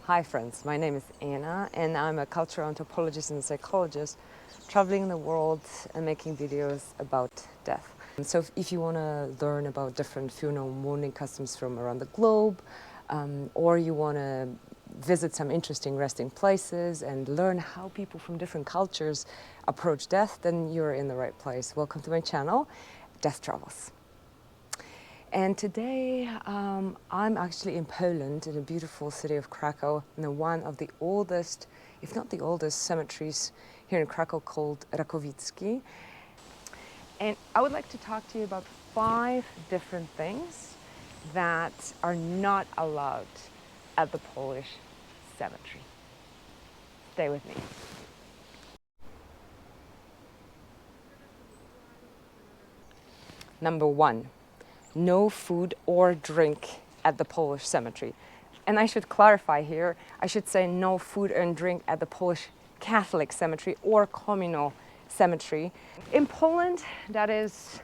Hi friends, my name is Anna and I'm a cultural anthropologist and psychologist traveling the world and making videos about death. So if you want to learn about different funeral mourning customs from around the globe, or you want to visit some interesting resting places and learn how people from different cultures approach death, then you're in the right place. Welcome to my channel, Death Travels. And today I'm actually in Poland, in the beautiful city of Krakow, in one of the oldest, if not the oldest, cemeteries here in Krakow called Rakowicki. And I would like to talk to you about 5 different things that are not allowed at the Polish cemetery. Stay with me. Number 1. No food or drink at the Polish cemetery. And I should clarify here, I should say no food and drink at the Polish Catholic cemetery or communal cemetery. In Poland, that is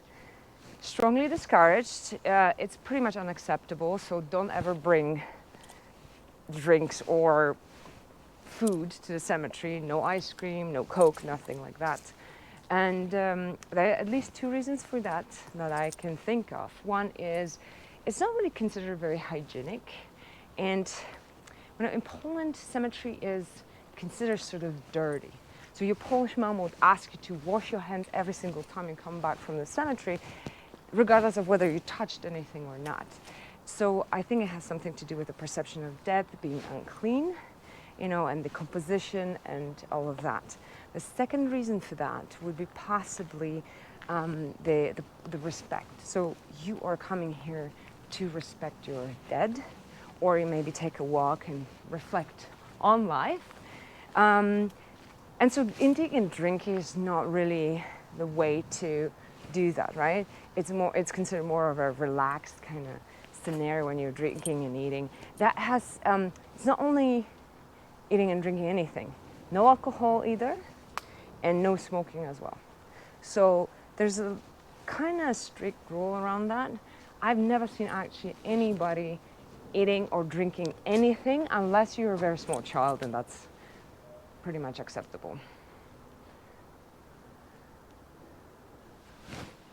strongly discouraged. It's pretty much unacceptable, so don't ever bring drinks or food to the cemetery. No ice cream, no Coke, nothing like that. And there are at least 2 reasons for that I can think of. One is it's not really considered very hygienic. And in Poland, cemetery is considered sort of dirty. So your Polish mom would ask you to wash your hands every single time you come back from the cemetery, regardless of whether you touched anything or not. So I think it has something to do with the perception of death being unclean, and the composition and all of that. The second reason for that would be possibly the respect. So you are coming here to respect your dead, or you maybe take a walk and reflect on life. And so eating and drinking is not really the way to do that, right? It's considered more of a relaxed kind of scenario when you're drinking and eating. That has, it's not only eating and drinking anything, no alcohol either, and no smoking as well. So there's a kind of strict rule around that. I've never seen actually anybody eating or drinking anything unless you're a very small child, and that's pretty much acceptable.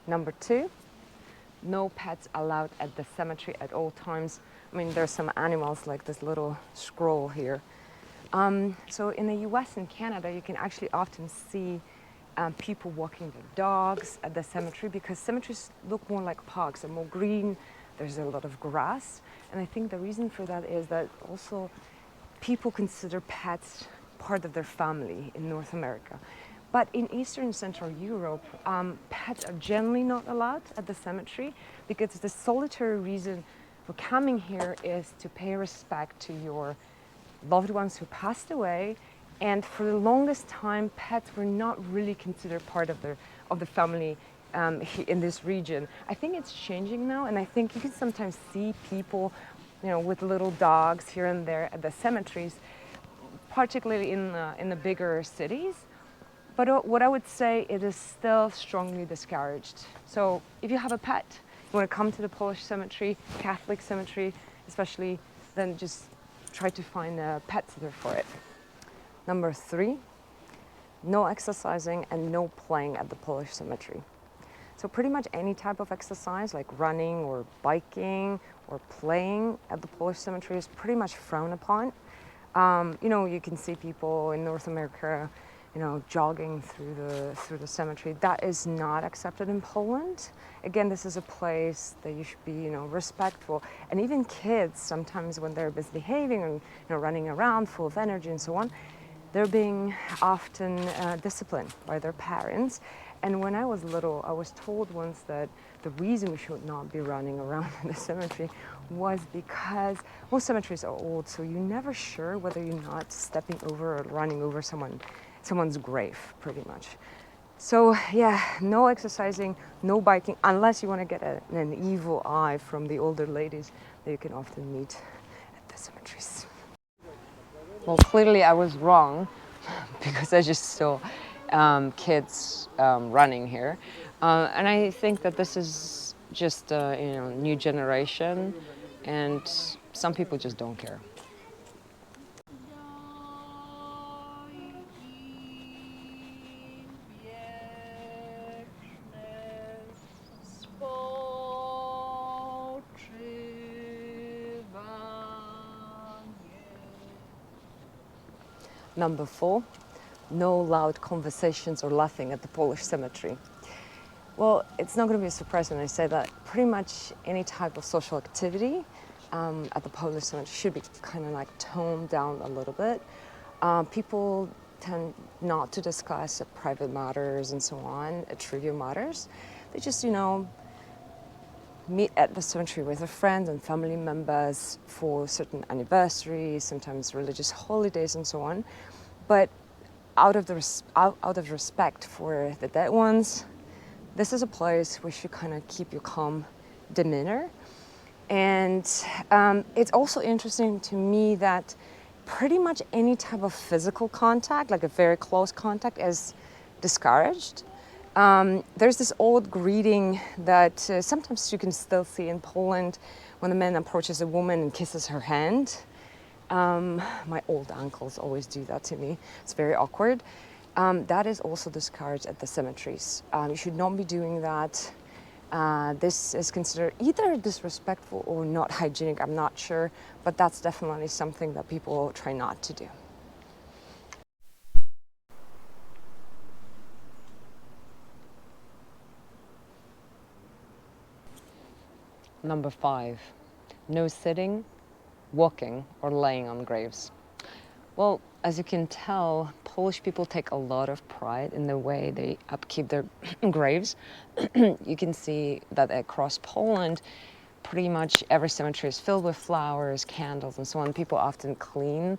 Number 2, no pets allowed at the cemetery at all times. I mean, there's some animals like this little squirrel here. So in the US and Canada, you can actually often see people walking their dogs at the cemetery because cemeteries look more like parks. They're more green, there's a lot of grass. And I think the reason for that is that also people consider pets part of their family in North America. But in Eastern and Central Europe, pets are generally not allowed at the cemetery because the solitary reason for coming here is to pay respect to your loved ones who passed away, and for the longest time, pets were not really considered part of the family in this region. I think it's changing now, and I think you can sometimes see people, with little dogs here and there at the cemeteries, particularly in the bigger cities. But what I would say, it is still strongly discouraged. So if you have a pet, you want to come to the Polish cemetery, Catholic cemetery especially, then just try to find a pet sitter for it. Number 3, no exercising and no playing at the Polish cemetery. So pretty much any type of exercise like running or biking or playing at the Polish cemetery is pretty much frowned upon. You can see people in North America, jogging through the cemetery. That is not accepted in Poland. Again, this is a place that you should be, respectful. And even kids, sometimes when they're misbehaving and running around full of energy and so on, they're being often disciplined by their parents. And when I was little, I was told once that the reason we should not be running around in the cemetery was because most cemeteries are old, so you're never sure whether you're not stepping over or running over someone's grave, pretty much. So yeah, no exercising, no biking, unless you want to get an evil eye from the older ladies that you can often meet at the cemeteries. Well, clearly I was wrong because I just saw kids running here. And I think that this is just a new generation, and some people just don't care. Number 4, no loud conversations or laughing at the Polish cemetery. Well, it's not going to be a surprise when I say that pretty much any type of social activity at the Polish cemetery should be kind of like toned down a little bit. People tend not to discuss private matters and so on, trivial matters. They just, meet at the cemetery with their friends and family members for certain anniversaries, sometimes religious holidays and so on. But out of respect for the dead ones, this is a place where you should kind of keep your calm demeanor. And it's also interesting to me that pretty much any type of physical contact, like a very close contact, is discouraged. There's this old greeting that sometimes you can still see in Poland when a man approaches a woman and kisses her hand. My old uncles always do that to me. It's very awkward. That is also discouraged at the cemeteries. You should not be doing that. This is considered either disrespectful or not hygienic, I'm not sure, but that's definitely something that people try not to do. Number 5, no sitting, walking, or laying on graves. Well, as you can tell, Polish people take a lot of pride in the way they upkeep their graves. You can see that across Poland, pretty much every cemetery is filled with flowers, candles, and so on. People often clean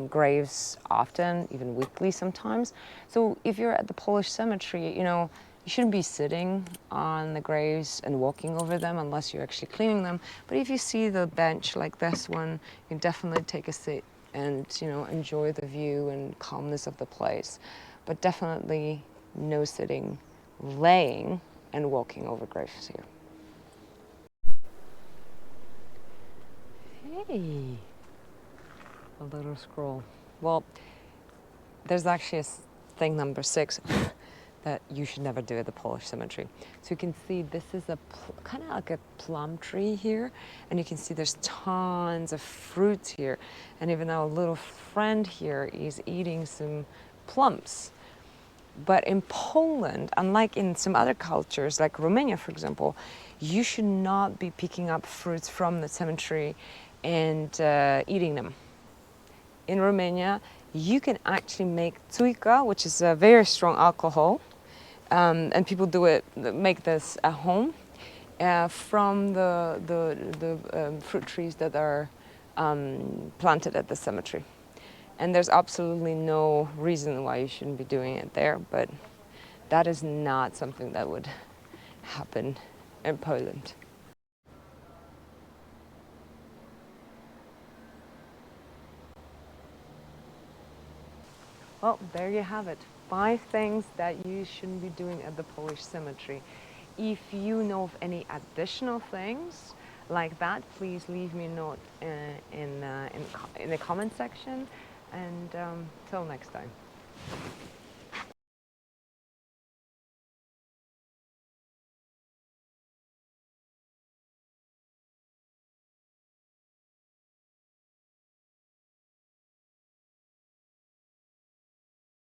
graves often, even weekly sometimes. So if you're at the Polish cemetery, you shouldn't be sitting on the graves and walking over them unless you're actually cleaning them. But if you see the bench like this one, you can definitely take a seat and enjoy the view and calmness of the place. But definitely no sitting, laying, and walking over graves here. Hey, a little scroll. Well, there's actually thing number 6 that you should never do at the Polish cemetery. So you can see this is kind of like a plum tree here, and you can see there's tons of fruits here, and even our little friend here is eating some plums. But in Poland, unlike in some other cultures, like Romania, for example, you should not be picking up fruits from the cemetery and eating them. In Romania, you can actually make țuică, which is a very strong alcohol, and people make this at home from the fruit trees that are planted at the cemetery. And there's absolutely no reason why you shouldn't be doing it there, but that is not something that would happen in Poland. Well, there you have it. 5 things that you shouldn't be doing at the Polish cemetery. If you know of any additional things like that, please leave me a note in the comment section. And till next time.